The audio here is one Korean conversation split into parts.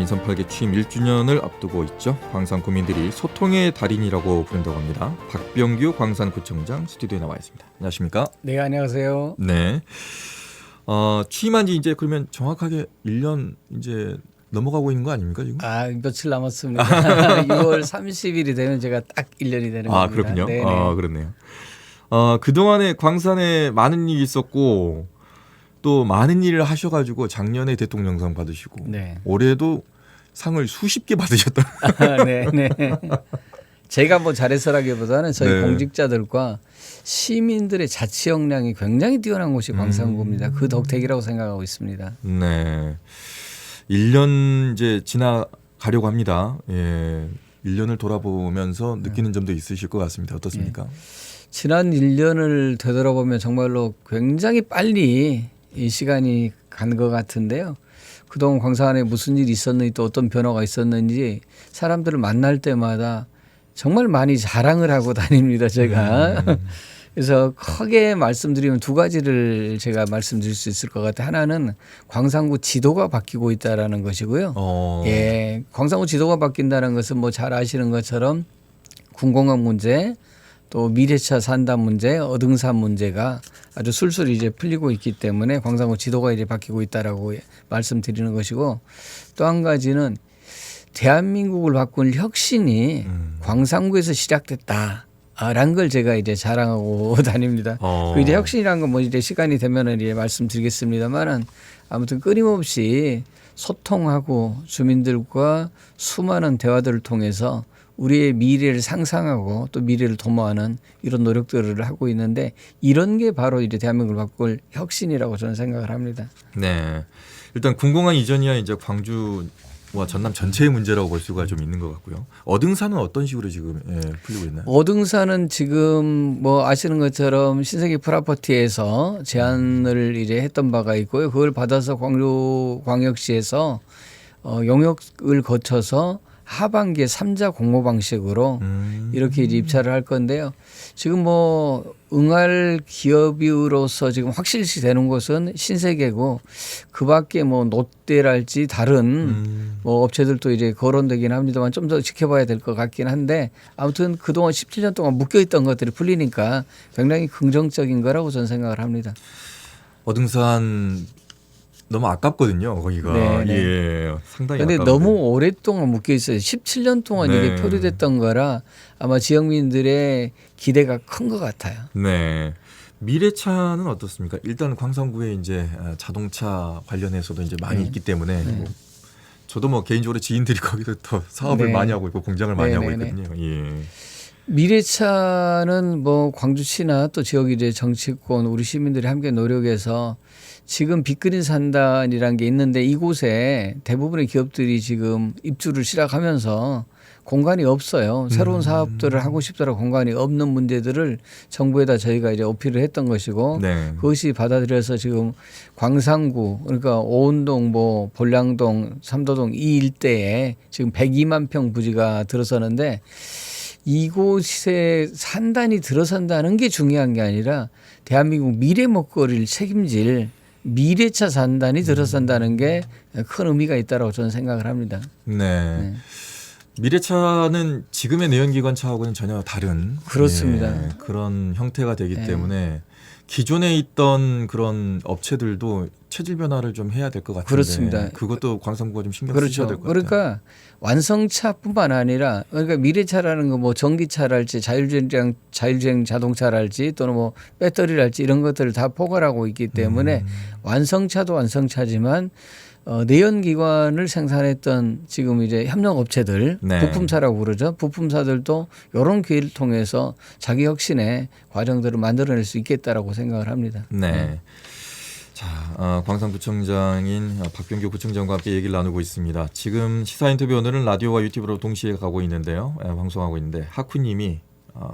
민선 8기 취임 1주년을 앞두고 있죠. 광산 구민들이 소통의 달인이라고 부른다고 합니다. 박병규 광산구청장 스튜디오에 나와 있습니다. 안녕하십니까? 네, 안녕하세요. 네. 취임한 지 이제 그러면 정확하게 1년 이제 넘어가고 있는 거 아닙니까 지금? 며칠 남았습니다. 6월 30일이 되면 제가 딱 1년이 되는 겁니다. 그렇군요. 네네. 그렇네요. 그동안에 광산에 많은 일이 있었고 또 많은 일을 하셔가지고 작년에 대통령상 받으시고 네. 올해도 상을 수십 개 받으셨다. 네. 제가 뭐 잘해서라기보다는 저희 네. 공직자들과 시민들의 자치 역량이 굉장히 뛰어난 곳이 광산구입니다. 그 덕택이라고 생각하고 있습니다. 네. 1년 이제 지나가려고 합니다. 예. 1년을 돌아보면서 느끼는 점도 있으실 것 같습니다. 어떻습니까? 지난 1년을 되돌아보면 정말로 굉장히 빨리 이 시간이 간 것 같은데요. 그동안 광산에 무슨 일이 있었는지 또 어떤 변화가 있었는지 사람들을 만날 때마다 정말 많이 자랑을 하고 다닙니다. 제가. 그래서 크게 말씀드리면 두 가지를 제가 말씀드릴 수 있을 것 같아요. 하나는 광산구 지도가 바뀌고 있다라는 것이고요. 예, 광산구 지도가 바뀐다는 것은 뭐 잘 아시는 것처럼 군공학 문제, 또 미래차 산담 문제, 어등산 문제가 아주 술술 이제 풀리고 있기 때문에 광산구 지도가 이제 바뀌고 있다라고 말씀드리는 것이고, 또 한 가지는 대한민국을 바꾼 혁신이 광산구에서 시작됐다. 라는 걸 제가 이제 자랑하고 다닙니다. 그 이제 혁신이라는 건 뭐 이제 시간이 되면은 이제 말씀드리겠습니다만은 아무튼 끊임없이 소통하고 주민들과 수많은 대화들을 통해서 우리의 미래를 상상하고 또 미래를 도모하는 이런 노력들을 하고 있는데, 이런 게 바로 이제 대한민국을 바꿀 혁신이라고 저는 생각을 합니다. 네. 일단 군공항 이전이야 이제 광주와 전남 전체의 문제라고 볼 수가 좀 있는 것 같고요. 어등산은 어떤 식으로 지금 풀리고 있나요? 어등산은 지금 뭐 아시는 것처럼 신세계 프라퍼티에서 제안을 이제 했던 바가 있고요. 그걸 받아서 광주광역시에서 용역을 거쳐서 하반기에 3자 공모 방식으로 이렇게 이제 입찰을 할 건데요. 지금 뭐 응할 기업으로서 지금 확실시 되는 곳은 신세계고, 그 밖에 뭐 롯데랄지 다른 뭐 업체들도 이제 거론되긴 합니다만 좀 더 지켜봐야 될 것 같긴 한데, 아무튼 그동안 17년 동안 묶여있던 것들이 풀리니까 굉장히 긍정적인 거라고 저는 생각을 합니다. 어등산 너무 아깝거든요. 거기가. 네네. 예, 상당히 그런데 아까운데. 너무 오랫동안 묶여 있어요. 17년 동안 네. 이게 표류됐던 거라 아마 지역민들의 기대가 큰 것 같아요. 네. 미래차는 어떻습니까? 일단 광산구에 이제 자동차 관련해서도 이제 많이 있기 때문에 뭐 저도 뭐 개인적으로 지인들이 거기서 더 사업을 네. 많이 하고 있고 공장을 많이 하고 네네네. 있거든요. 예. 미래차는 뭐 광주시나 또 지역 이제 정치권 우리 시민들이 함께 노력해서 지금 빅그린 산단이라는 게 있는데, 이곳에 대부분의 기업들이 지금 입주를 시작하면서 공간이 없어요. 새로운 사업들을 하고 싶더라도 공간이 없는 문제들을 정부에다 저희가 이제 어필을 했던 것이고, 네. 그것이 받아들여서 지금 광산구, 그러니까 오운동, 뭐 볼량동, 삼도동 이 일대에 지금 102만 평 부지가 들어서는데, 이곳에 산단이 들어선다는 게 중요한 게 아니라 대한민국 미래 먹거리를 책임질 미래차 산단이 들어선다는 게 큰 의미가 있다고 저는 생각을 합니다. 네. 미래차는 지금의 내연기관차하고는 전혀 다른 그렇습니다. 그런 형태가 되기 네. 때문에 기존에 있던 그런 업체들도 체질 변화를 좀 해야 될 것 같은데, 그렇습니다. 그것도 광산구가 좀 신경 쓰셔야 될 그렇죠. 것 같아요. 그러니까 완성차뿐만 아니라, 그러니까 미래차라는 거 뭐 전기차랄지 자율주행 자동차랄지 또는 뭐 배터리랄지 이런 것들을 다 포괄하고 있기 때문에 완성차도 완성차지만 내연기관을 생산했던 지금 이제 협력업체들, 네. 부품사라고 그러죠. 부품사들도 이런 기회를 통해서 자기 혁신의 과정들을 만들어낼 수 있겠다라고 생각을 합니다. 네. 자, 광산구청장인 박병규 구청장과 함께 얘기를 나누고 있습니다. 지금 시사 인터뷰 오늘은 라디오와 유튜브로 동시에 가고 있는데요. 방송하고 있는데 하쿠님이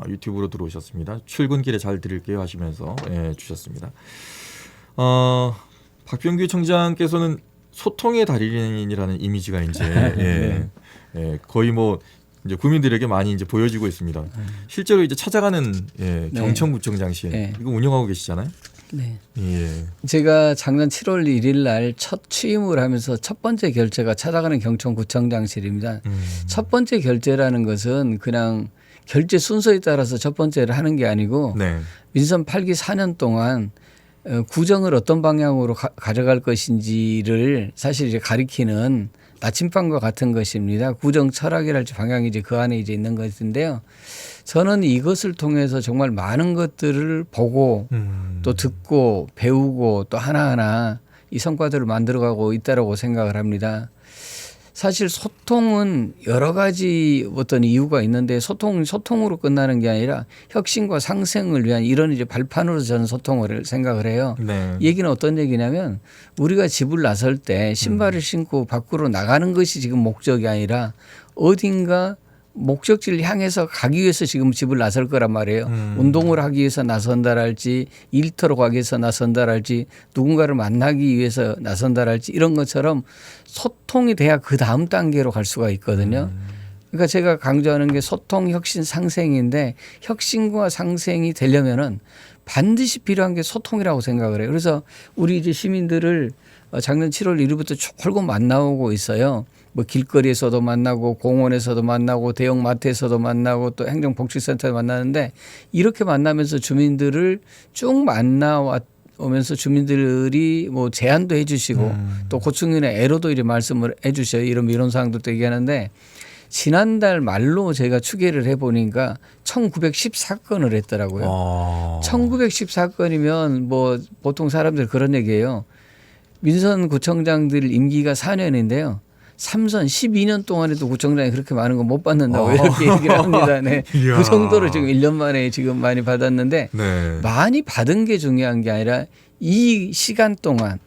유튜브로 들어오셨습니다. 출근길에 잘 들을게요 하시면서 주셨습니다. 박병규 청장께서는 소통의 달인이라는 이미지가 이제 거의 뭐 이제 국민들에게 많이 이제 보여지고 있습니다. 실제로 이제 찾아가는 경청구청장실 이거 운영하고 계시잖아요. 네. 예. 제가 작년 7월 1일 날 첫 취임을 하면서 첫 번째 결제가 찾아가는 경청구청장실입니다. 첫 번째 결제라는 것은 그냥 결제 순서에 따라서 첫 번째를 하는 게 아니고 네. 민선 8기 4년 동안 구정을 어떤 방향으로 가져갈 것인지를 사실 이제 가리키는 나침반과 같은 것입니다. 구정 철학이랄지 방향이 이제 그 안에 이제 있는 것인데요. 저는 이것을 통해서 정말 많은 것들을 보고 또 듣고 배우고 또 하나하나 이 성과들을 만들어가고 있다라고 생각을 합니다. 사실 소통은 여러 가지 어떤 이유가 있는데 소통으로 끝나는 게 아니라 혁신과 상생을 위한 이런 이제 발판으로 저는 소통을 생각을 해요. 네. 이 얘기는 어떤 얘기냐면 우리가 집을 나설 때 신발을 신고 밖으로 나가는 것이 지금 목적이 아니라 어딘가 목적지를 향해서 가기 위해서 지금 집을 나설 거란 말이에요. 운동을 하기 위해서 나선다랄지 일터로 가기 위해서 나선다랄지 누군가를 만나기 위해서 나선다랄지 이런 것처럼 소통이 돼야 그 다음 단계로 갈 수가 있거든요. 그러니까 제가 강조하는 게 소통, 혁신, 상생인데 혁신과 상생이 되려면은 반드시 필요한 게 소통이라고 생각을 해요. 그래서 우리 이제 시민들을 작년 7월 1일부터 졸고 만나오고 있어요. 뭐 길거리에서도 만나고 공원에서도 만나고 대형 마트에서도 만나고 또 행정복지센터에 만나는데 이렇게 만나면서 주민들을 쭉 만나오면서 주민들이 뭐 제안도 해 주시고 또 고충인의 애로도 이렇게 말씀을 해 주셔요. 이런 미론사항도 얘기하는데 지난달 말로 제가 추계를 해보니까 1914건을 했더라고요. 1914건이면 뭐 보통 사람들 그런 얘기예요. 민선 구청장들 임기가 4년인데요. 삼선 12년 동안에도 구청장이 그렇게 많은 거 못 받는다고 이렇게 얘기를 합니다. 네. 그 정도로 지금 1년 만에 지금 많이 받았는데 네. 많이 받은 게 중요한 게 아니라 이 시간 동안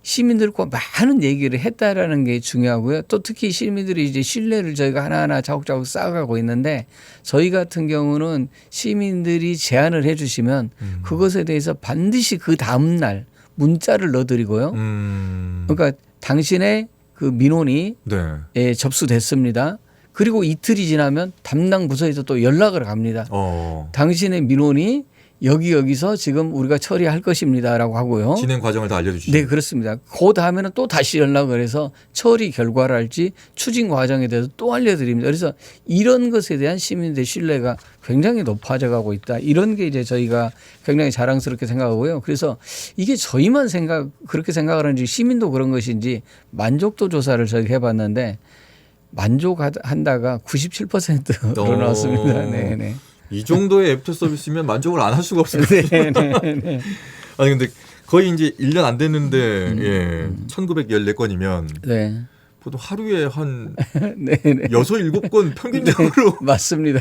시민들과 많은 얘기를 했다라는 게 중요하고요. 또 특히 시민들이 이제 신뢰를 저희가 하나하나 차곡차곡 쌓아가고 있는데 저희 같은 경우는 시민들이 제안을 해 주시면 그것에 대해서 반드시 그 다음 날 문자를 넣어드리고요. 그러니까 당신의 그 민원이 네. 접수됐습니다. 그리고 이틀이 지나면 담당 부서에서 또 연락을 갑니다. 당신의 민원이 여기서 지금 우리가 처리할 것입니다라고 하고요. 진행 과정을 다 알려주시죠. 네, 그렇습니다. 그 다음에는 또 다시 연락을 해서 처리 결과랄지 추진 과정에 대해서 또 알려드립니다. 그래서 이런 것에 대한 시민들의 신뢰가 굉장히 높아져가고 있다. 이런 게 이제 저희가 굉장히 자랑스럽게 생각하고요. 그래서 이게 저희만 그렇게 생각을 하는지 시민도 그런 것인지 만족도 조사를 저희가 해봤는데 만족한다가 97%로 나왔습니다. 네네. 이 정도의 애프터 서비스면 만족을 안 할 수가 없어요. 네. 아니 근데 거의 이제 1년 안 됐는데 예. 1914건이면 네. 보통 하루에 한 네. 6, 7건 평균적으로 맞습니다.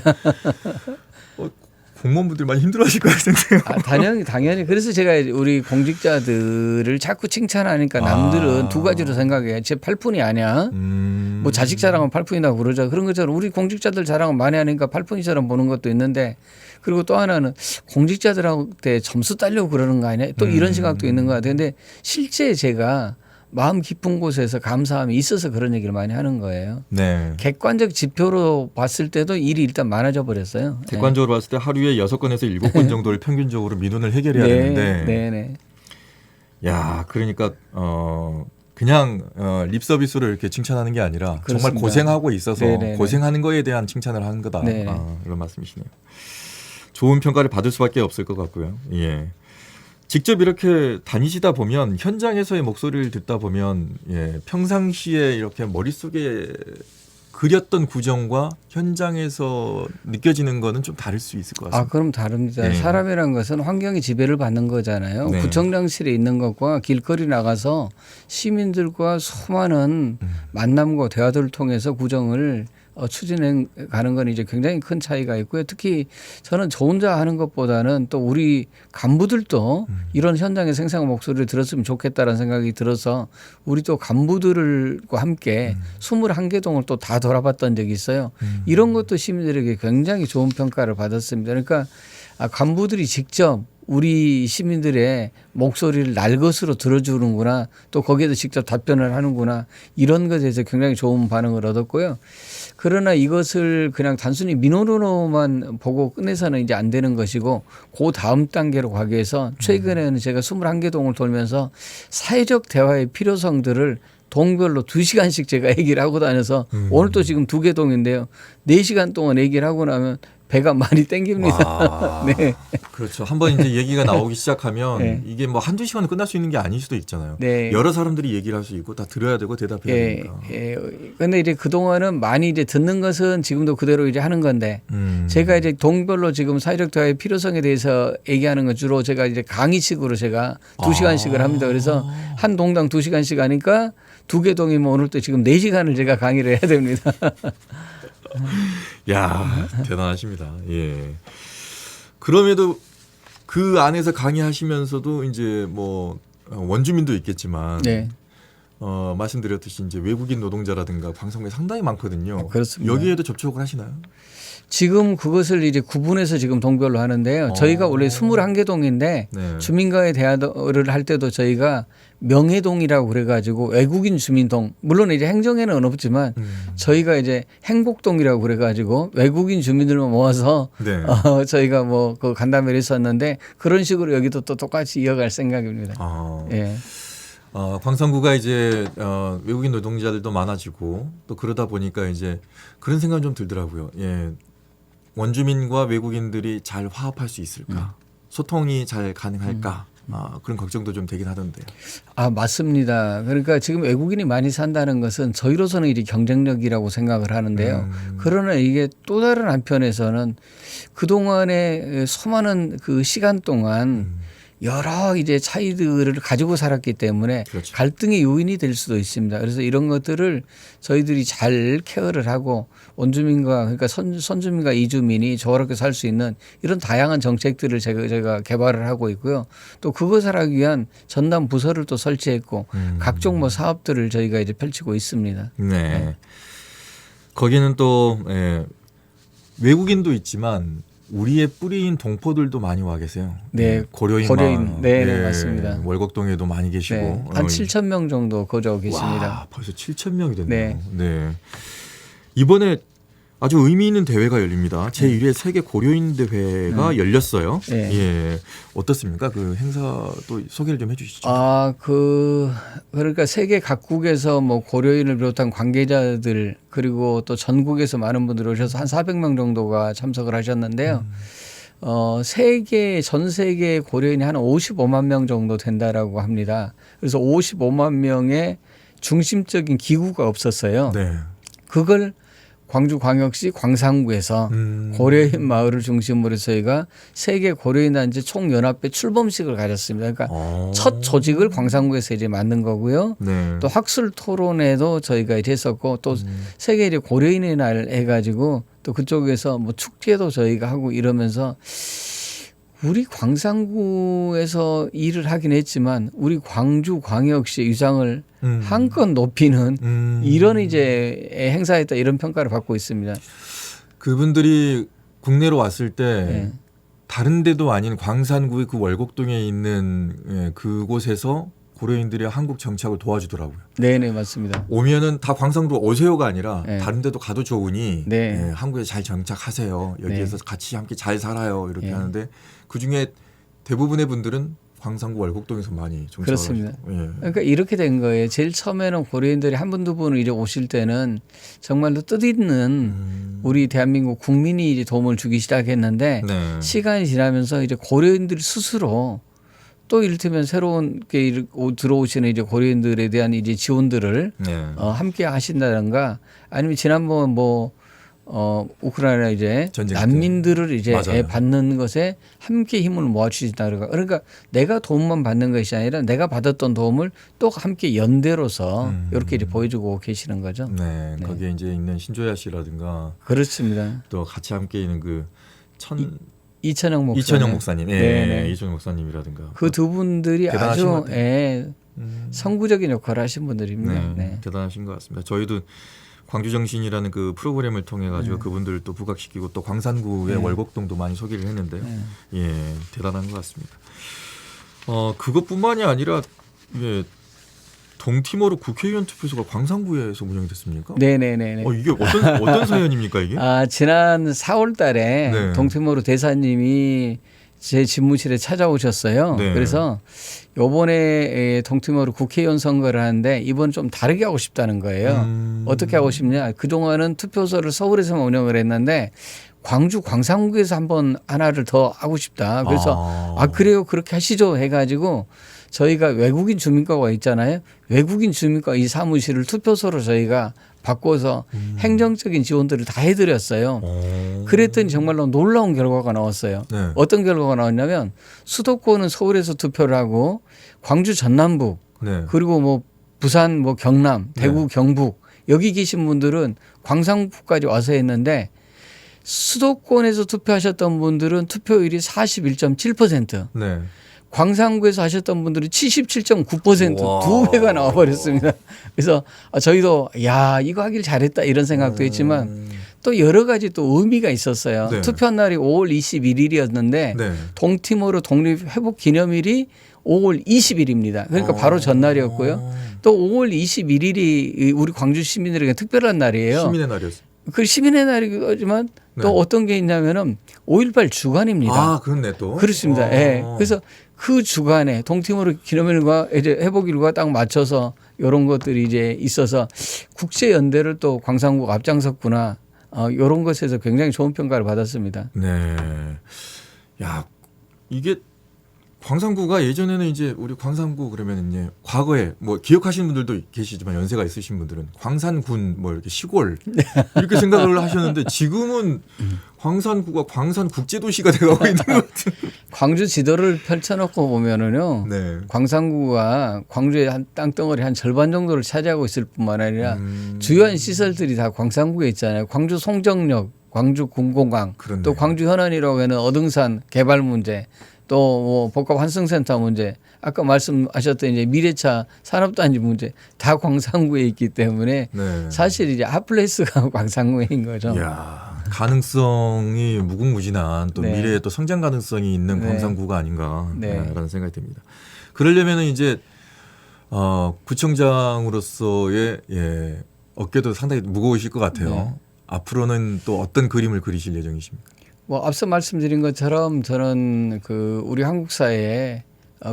공무원분들 많이 힘들어하실 것 같은데요. 당연히. 그래서 제가 우리 공직자들을 자꾸 칭찬하니까 남들은 두 가지로 생각해요. 제 팔푼이 아니야. 뭐 자식 자랑은 팔푼이라고 그러죠. 그런 것처럼 우리 공직자들 자랑을 많이 하니까 팔푼이처럼 보는 것도 있는데 그리고 또 하나는 공직자들한테 점수 따려고 그러는 거 아니야. 또 이런 생각도 있는 것 같아요. 근데 실제 제가 마음 깊은 곳에서 감사함이 있어서 그런 얘기를 많이 하는 거예요. 네. 객관적 지표로 봤을 때도 일이 일단 많아져 버렸어요. 객관적으로 봤을 때 하루에 6건에서 7건 정도를 평균적으로 민원을 해결해야 되는데. 네네. 야, 그러니까 그냥 립 서비스로 이렇게 칭찬하는 게 아니라 그렇습니다. 정말 고생하고 있어서 네네네. 고생하는 거에 대한 칭찬을 하는 거다. 네. 이런 말씀이시네요. 좋은 평가를 받을 수밖에 없을 것 같고요. 예. 직접 이렇게 다니시다 보면 현장에서의 목소리를 듣다 보면 예, 평상시에 이렇게 머릿속에 그렸던 구정과 현장에서 느껴지는 거는 좀 다를 수 있을 것 같습니다. 그럼 다릅니다. 네. 사람이란 것은 환경이 지배를 받는 거잖아요. 네. 구청장실에 있는 것과 길거리 나가서 시민들과 수많은 만남과 대화들을 통해서 구정을 추진해 가는 건 이제 굉장히 큰 차이가 있고요. 특히 저는 저 혼자 하는 것보다는 또 우리 간부들도 이런 현장의 생생한 목소리를 들었으면 좋겠다라는 생각이 들어서 우리 또 간부들과 함께 21개 동을 또 다 돌아봤던 적이 있어요. 이런 것도 시민들에게 굉장히 좋은 평가를 받았습니다. 그러니까 간부들이 직접 우리 시민들의 목소리를 날 것으로 들어주는구나. 또 거기에도 직접 답변을 하는구나. 이런 것에 대해서 굉장히 좋은 반응을 얻었고요. 그러나 이것을 그냥 단순히 민원으로만 보고 끝내서는 이제 안 되는 것이고 그 다음 단계로 가기 위해서 최근에는 제가 21개 동을 돌면서 사회적 대화의 필요성들을 동별로 2시간씩 제가 얘기를 하고 다녀서 오늘 또 지금 2개 동인데요. 4시간 동안 얘기를 하고 나면 배가 많이 땡깁니다. 와, 네. 그렇죠. 한번 이제 얘기가 나오기 시작하면 네. 이게 뭐 한두 시간은 끝날 수 있는 게 아닐 수도 있잖아요. 네. 여러 사람들이 얘기를 할 수 있고 다 들어야 되고 대답해야 되니까. 근데 이제 그동안은 많이 이제 듣는 것은 지금도 그대로 이제 하는 건데 제가 이제 동별로 지금 사회적 대화의 필요성에 대해서 얘기하는 건 주로 제가 이제 강의식으로 제가 2시간씩을 합니다. 그래서 한 동당 2시간씩 하니까 2개 동이면 오늘 또 지금 4시간을 제가 강의를 해야 됩니다. 야, 대단하십니다. 예. 그럼에도 그 안에서 강의하시면서도 이제 뭐 원주민도 있겠지만 네. 말씀드렸듯이 이제 외국인 노동자라든가 광산구에 상당히 많거든요. 그렇습니다. 여기에도 접촉을 하시나요? 지금 그것을 이제 구분해서 지금 동별로 하는데요. 저희가 원래 21개 동인데 네. 주민과의 대화를 할 때도 저희가 명예동이라고 그래가지고 외국인 주민동 물론 이제 행정에는 없지만 저희가 이제 행복동이라고 그래가지고 외국인 주민들만 모아서 네. 저희가 뭐 그 간담회를 했었는데 그런 식으로 여기도 또 똑같이 이어갈 생각입니다. 예. 광산구가 이제 외국인 노동자들도 많아지고 또 그러다 보니까 이제 그런 생각이 좀 들더라고요. 예. 원주민과 외국인들이 잘 화합할 수 있을까? 소통이 잘 가능할까? 그런 걱정도 좀 되긴 하던데요. 맞습니다. 그러니까 지금 외국인이 많이 산다는 것은 저희로서는 이제 경쟁력이라고 생각을 하는데요. 그러나 이게 또 다른 한편에서는 그동안의 수많은 그 시간 동안 여러 이제 차이들을 가지고 살았기 때문에 그렇죠. 갈등의 요인이 될 수도 있습니다. 그래서 이런 것들을 저희들이 잘 케어를 하고 원주민과 그러니까 선주민과 이주민이 조화롭게 살 수 있는 이런 다양한 정책들을 제가 개발을 하고 있고요. 또 그것을 하기 위한 전담 부서를 또 설치했고 각종 뭐 사업들을 저희가 이제 펼치고 있습니다. 네. 거기는 또 외국인도 있지만 우리의 뿌리인 동포들도 많이 와 계세요. 네, 고려인, 네, 맞습니다. 월곡동에도 많이 계시고 네, 한 7천 명 정도 거주하고 계십니다. 와, 벌써 7천 명이 됐네요. 네. 이번에 아주 의미 있는 대회가 열립니다. 제1회 세계 고려인 대회가 열렸어요. 네. 예, 어떻습니까? 그 행사도 소개를 좀 해주시죠. 그러니까 세계 각국에서 뭐 고려인을 비롯한 관계자들 그리고 또 전국에서 많은 분들이 오셔서 한 400명 정도가 참석을 하셨는데요. 전 세계 고려인이 한 55만 명 정도 된다라고 합니다. 그래서 55만 명의 중심적인 기구가 없었어요. 네. 그걸 광주광역시 광산구에서 고려인 마을을 중심으로 저희가 세계 고려인 단체 총연합회 출범식을 가졌습니다. 그러니까 첫 조직을 광산구에서 이제 만든 거고요. 네. 또 학술 토론회도 저희가 이제 했었고 또 세계 이제 고려인의 날 해가지고 또 그쪽에서 뭐 축제도 저희가 하고 이러면서 우리 광산구에서 일을 하긴 했지만 우리 광주광역시 위상을 한껏 높이는 이런 이제 행사였다 이런 평가를 받고 있습니다. 그분들이 국내로 왔을 때 네. 다른 데도 아닌 광산구의 그 월곡동에 있는 그곳에서 고려인들이 한국 정착을 도와주더라고요. 네네 맞습니다. 오면은 다 광산구로 오세요가 아니라 네. 다른 데도 가도 좋으니 네. 한국에 잘 정착하세요. 여기에서 네. 같이 함께 잘 살아요. 이렇게 네. 하는데 그중에 대부분의 분들은 광산구 월곡동에서 많이 정착을 그렇습니다. 하시고. 예. 그러니까 이렇게 된 거예요. 제일 처음에는 고려인들이 한 분 두 분을 이제 오실 때는 정말로 뜻있는 우리 대한민국 국민이 이제 도움을 주기 시작했는데 네. 시간이 지나면서 이제 고려인들이 스스로 또 이를테면 새로운 게 들어오시는 이제 고려인들에 대한 이제 지원들을 네. 함께 하신다든가 아니면 지난번 우크라이나 이제 전쟁 때. 난민들을 이제 맞아요. 받는 것에 함께 힘을 모아주신다든가 그러니까 내가 도움만 받는 것이 아니라 내가 받았던 도움을 또 함께 연대로서 이렇게 이제 보여주고 계시는 거죠. 네. 거기에 이제 있는 신조야 씨라든가 그렇습니다. 또 같이 함께 있는 그 이천영 목사님. 이천영 목사님, 네네. 이천영 목사님이라든가 그 두 분들이 대단하신 것 아주 선구적인 역할을 하신 분들입니다. 네, 네. 대단하신 것 같습니다. 저희도 광주정신이라는 그 프로그램을 통해 가지고 그분들 또 부각시키고 또 광산구의 월곡동도 많이 소개를 했는데요. 예, 대단한 것 같습니다. 그것뿐만이 아니라 예, 동티모르 국회의원 투표소가 광산구에서 운영이 됐습니까? 네네네. 이게 어떤 사연입니까 이게? 지난 4월달에 네. 동티모르 대사님이 제 집무실에 찾아오셨어요. 네. 그래서 요번에 동티모르 국회의원 선거를 하는데 이번 좀 다르게 하고 싶다는 거예요. 어떻게 하고 싶냐? 그동안은 투표소를 서울에서만 운영을 했는데 광주 광산구에서 한번 하나를 더 하고 싶다. 그래서 그래요. 그렇게 하시죠 해가지고 저희가 외국인 주민과가 있잖아요. 외국인 주민과 이 사무실을 투표소로 저희가 바꿔서 행정적인 지원들을 다 해드렸어요. 그랬더니 정말로 놀라운 결과가 나왔어요. 네. 어떤 결과가 나왔냐면 수도권은 서울에서 투표를 하고 광주 전남부 네. 그리고 뭐 부산 뭐 경남 대구 네. 경북 여기 계신 분들은 광산구까지 와서 했는데 수도권에서 투표하셨던 분들은 투표율이 41.7%. 네. 광산구에서 하셨던 분들은 77.9% 와. 두 배가 나와버렸습니다. 그래서 저희도 야 이거 하길 잘했다 이런 생각도 했지만 또 여러 가지 또 의미가 있었어요. 네. 투표 날이 5월 21일이었는데 네. 동티모르 독립회복 기념일이 5월 20일입니다. 그러니까 바로 전날이었고요. 또 5월 21일이 우리 광주 시민들에게 특별한 날이에요. 시민의 날이었어요. 그 시민의 날이지만 또 네. 어떤 게 있냐면은 5.18 주간입니다. 그렇네 또. 그렇습니다. 예. 그래서 그 주간에 동티모르 기념일과 이제 회복일과 딱 맞춰서 이런 것들이 이제 있어서 국제 연대를 또 광산구가 앞장섰구나. 이런 것에서 굉장히 좋은 평가를 받았습니다. 네. 야, 이게 광산구가 예전에는 이제 우리 광산구 그러면 이제 과거에 뭐 기억하시는 분들도 계시지만 연세가 있으신 분들은 광산군 뭐 이렇게 시골 이렇게 생각을 하셨는데 지금은 광산구가 광산국제도시가 돼가고 있는 것 같은. 광주 지도를 펼쳐놓고 보면은요. 네. 광산구가 광주의 한 땅덩어리 한 절반 정도를 차지하고 있을 뿐만 아니라 주요한 시설들이 다 광산구에 있잖아요. 광주 송정역, 광주 군공항, 그렇네. 또 광주 현안이라고 하는 어등산 개발 문제, 또 뭐 복합 환승센터 문제, 아까 말씀하셨던 이제 미래차 산업단지 문제 다 광산구에 있기 때문에 네. 사실 이제 핫플레이스가 광산구인 거죠. 이야, 가능성이 무궁무진한 또 네. 미래에 또 성장 가능성이 있는 네. 광산구가 아닌가라는 네. 생각이 듭니다. 그러려면은 이제 구청장으로서의 어깨도 상당히 무거우실 것 같아요. 네. 앞으로는 또 어떤 그림을 그리실 예정이십니까? 뭐 앞서 말씀드린 것처럼 저는 그 우리 한국 사회의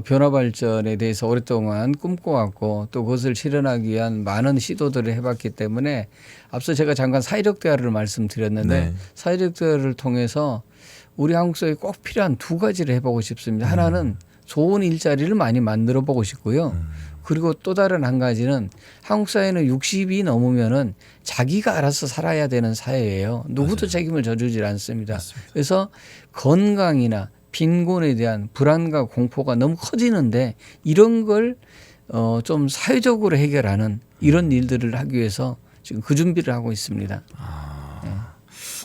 변화 발전에 대해서 오랫동안 꿈꿔왔고 또 그것을 실현하기 위한 많은 시도들을 해봤기 때문에 앞서 제가 잠깐 사회적 대화를 말씀드렸는데 네. 사회적 대화를 통해서 우리 한국 사회에 꼭 필요한 두 가지를 해보고 싶습니다. 하나는 좋은 일자리를 많이 만들어 보고 싶고요. 그리고 또 다른 한 가지는 한국 사회는 60이 넘으면은 자기가 알아서 살아야 되는 사회예요. 누구도 맞아요. 책임을 져주질 않습니다. 맞습니다. 그래서 건강이나 빈곤에 대한 불안과 공포가 너무 커지는데 이런 걸 좀 사회적으로 해결하는 이런 일들을 하기 위해서 지금 그 준비를 하고 있습니다.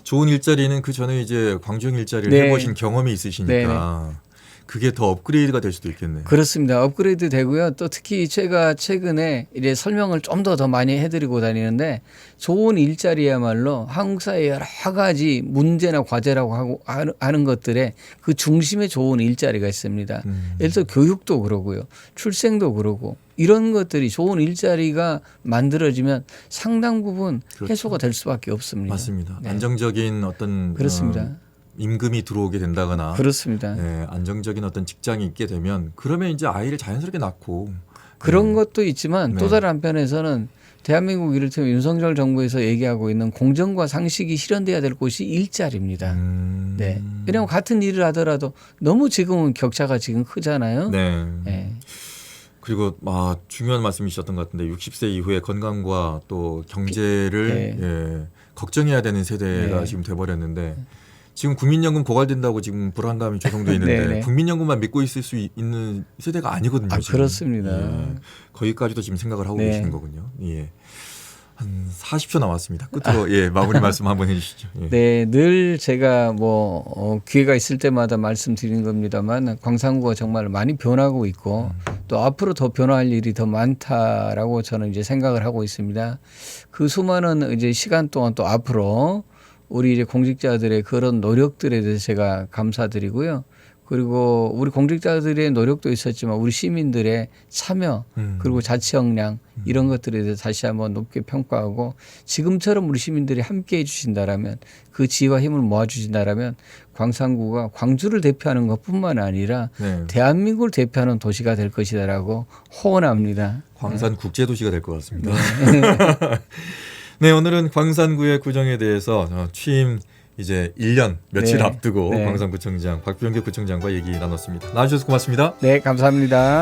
좋은 일자리는 그 전에 이제 광주형 일자리를 네. 해보신 경험이 있으시니까 그게 더 업그레이드가 될 수도 있겠네요. 그렇습니다. 업그레이드 되고요. 또 특히 제가 최근에 이제 설명을 좀 더 많이 해드리고 다니는데 좋은 일자리야말로 한국 사회 여러 가지 문제나 과제라고 하고 하는 것들에 그 중심에 좋은 일자리가 있습니다. 예를 들어 교육도 그러고요. 출생도 그러고 이런 것들이 좋은 일자리가 만들어지면 상당 부분 그렇죠. 해소가 될 수밖에 없습니다. 맞습니다. 네. 안정적인 어떤 그렇습니다. 임금이 들어오게 된다거나 그렇습니다. 안정적인 어떤 직장이 있게 되면 그러면 이제 아이를 자연스럽게 낳고 그런 것도 있지만 네. 또 다른 한편에서는 대한민국 이를테면 윤석열 정부에서 얘기하고 있는 공정과 상식이 실현돼야 될 곳이 일자리입니다. 네. 왜냐하면 같은 일을 하더라도 너무 지금은 격차가 지금 크잖아요. 네. 네. 그리고 중요한 말씀이셨던 것 같은데 60세 이후에 건강과 또 경제를 걱정해야 되는 세대가 네. 지금 돼버렸는데 지금 국민연금 고갈된다고 지금 불안감이 조성돼 있는데 네. 국민연금만 믿고 있을 수 있는 세대가 아니거든요. 지금. 그렇습니다. 거기까지도 지금 생각을 하고 네. 계시는 거군요. 예. 한 40초 남았습니다. 끝으로 예, 마무리 말씀 한번 해주시죠. 예. 네, 늘 제가 기회가 있을 때마다 말씀드리는 겁니다만 광산구가 정말 많이 변하고 있고 또 앞으로 더 변화할 일이 더 많다라고 저는 이제 생각을 하고 있습니다. 그 수많은 이제 시간 동안 또 앞으로 우리 이제 공직자들의 그런 노력들에 대해서 제가 감사드리고요. 그리고 우리 공직자들의 노력도 있었지만 우리 시민들의 참여 그리고 자치 역량 이런 것들에 대해서 다시 한번 높게 평가하고 지금처럼 우리 시민들이 함께 해 주신다라면 그 지혜와 힘을 모아 주신다라면 광산구가 광주를 대표하는 것뿐만 아니라 네. 대한민국을 대표하는 도시가 될 것이다라고 호언합니다. 광산 국제도시가 될 것 같습니다. 네, 오늘은 광산구의 구정에 대해서 취임 이제 1년 며칠 네. 앞두고 네. 광산구청장 박병규 구청장과 얘기 나눴습니다. 나와주셔서 고맙습니다. 네, 감사합니다.